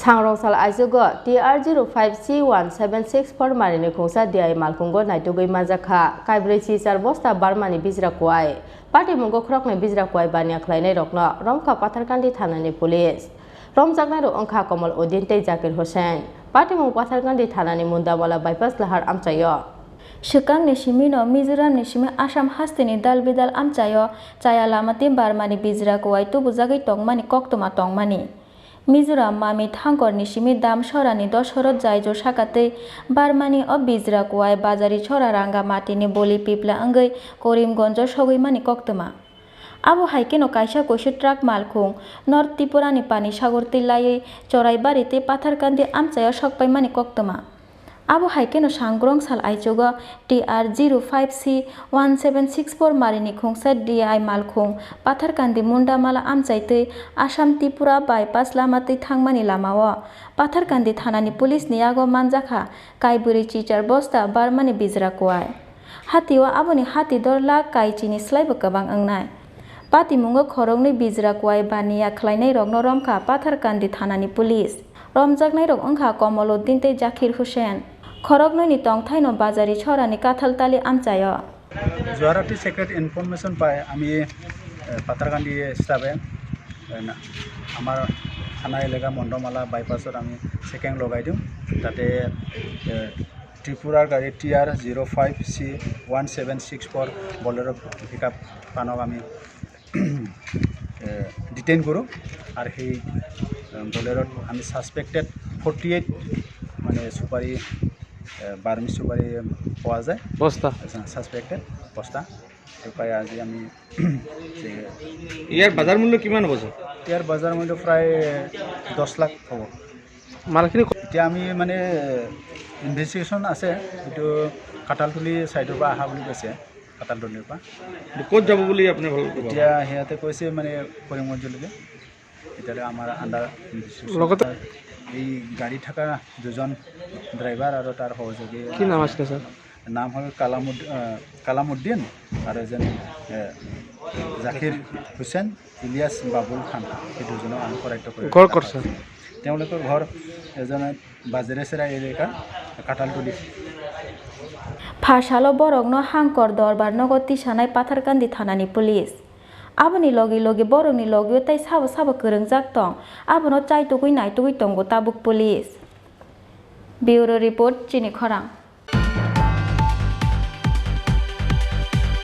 Sangrong sal aizugo TR05C 176 Barmani Khongsa DI Malkhungo Naitugwi Manjakha Kaibwrwichichar Bosta Barmani Bijra Kuwai Party Mungo Khorang Bijra Kuwai Bania Klainai Rokno Romka Patharkandi Thanani Police Romjaknai Rok Angkha Komal Udin tei Zakir Hussain Party Mung Patharkandi Thanani Mundawala bypass lahar amchayo Shikang Nishimino Mizoram Nishimi Assam Hastini Dal Bidal Amchayo Chaya Lamati Barmani Bijra Kuwai Tubu Jagi Tongmani Koktuma Tongmani Mizoram Mami Thangkor Nishimi Dam Shorani Doshorot Jaijo Shakate Barmani o Bijra Kuwai Bazari Chora Ranga Matini Boli Pipla Angai Korim Gonjo Shogui Mani Koktuma Abu Haikeno Kaisha Koshu Trak Malkhung North Tripura ni Pani Sagor Tilai Chorai Barite Patharkandi Amchayo Shokpai Mani Koktuma Abu Haikeno Sangrong sal aichogo TR05C 1764 Marini Khongsa DI Malkhung Patharkandi Munda Mala Amchaite Assam Tripura bypass lamate thangmani lamao Patharkandi Thanani Police niyago Manjakha Kaibwrwichichar Bosta Barmani Bijra Kuwai Hatiwa aboni hati dorla kai Chini slaibo kabang angnai Pati mungo Khorang ni Bijra Kuwai bania khlainai rok no romkha Patharkandi Thanani Police Romjaknai rok angkha Komoluddin tei Zakir Hussain Khorang ni tongthai no bazari chorani kathaltali amchayo Juarati secret information pai ami Patharkandi stabe amar thana elega Mondomala bypass ami second logai diu tate Tripura gari TR05C 1764 bolero pickup panok ami detain koro ar he bolero ami suspected 48 mane supari Barmani supari পাওয়া যায় Bosta suspected Bosta এপাই আজি আমি ইয়ার বাজার মূল্য কিমান হ'ব ইয়ার বাজার মূল্য প্রায় 10 লাখ হ'ব মালখিনি এতিয়া আমি মানে ইনভেস্টিগেশন আছে এটো কাটালটুলি সাইডৰ পৰা আহা বুলি কৈছে কাটালটুলিৰ পৰা ক'ত যাব বুলি আপুনি ভাল এতিয়া হেয়াতে কৈছে মানে কৰিমগঞ্জলৈকে এতিয়া আমাৰ আন্ডাৰ লগতে এই গাড়ী থাকা দুজন ড্ৰাইভাৰ আৰু তাৰ সহযোগী কি নাম আছে স্যাৰ নাম হল কালামুদ্দিন আৰু এজন জাকিৰ হুছেইন ইলিয়াস বাবুল খান এই দুজনক আমি কৰাইত কৰি ঘৰ কৰছে তেওঁলোকৰ ঘৰ এজন বাজৰেসেৰা এলেকা কাটালটুলি Phasalo borokno hangkor dorbar nogoti sanai Patharkandi Thanani Police Aboni logi borokni logi tai sabo kerengjak tong abono chaitugui naitugui tongo tabuk police Bureau report Chini Khorang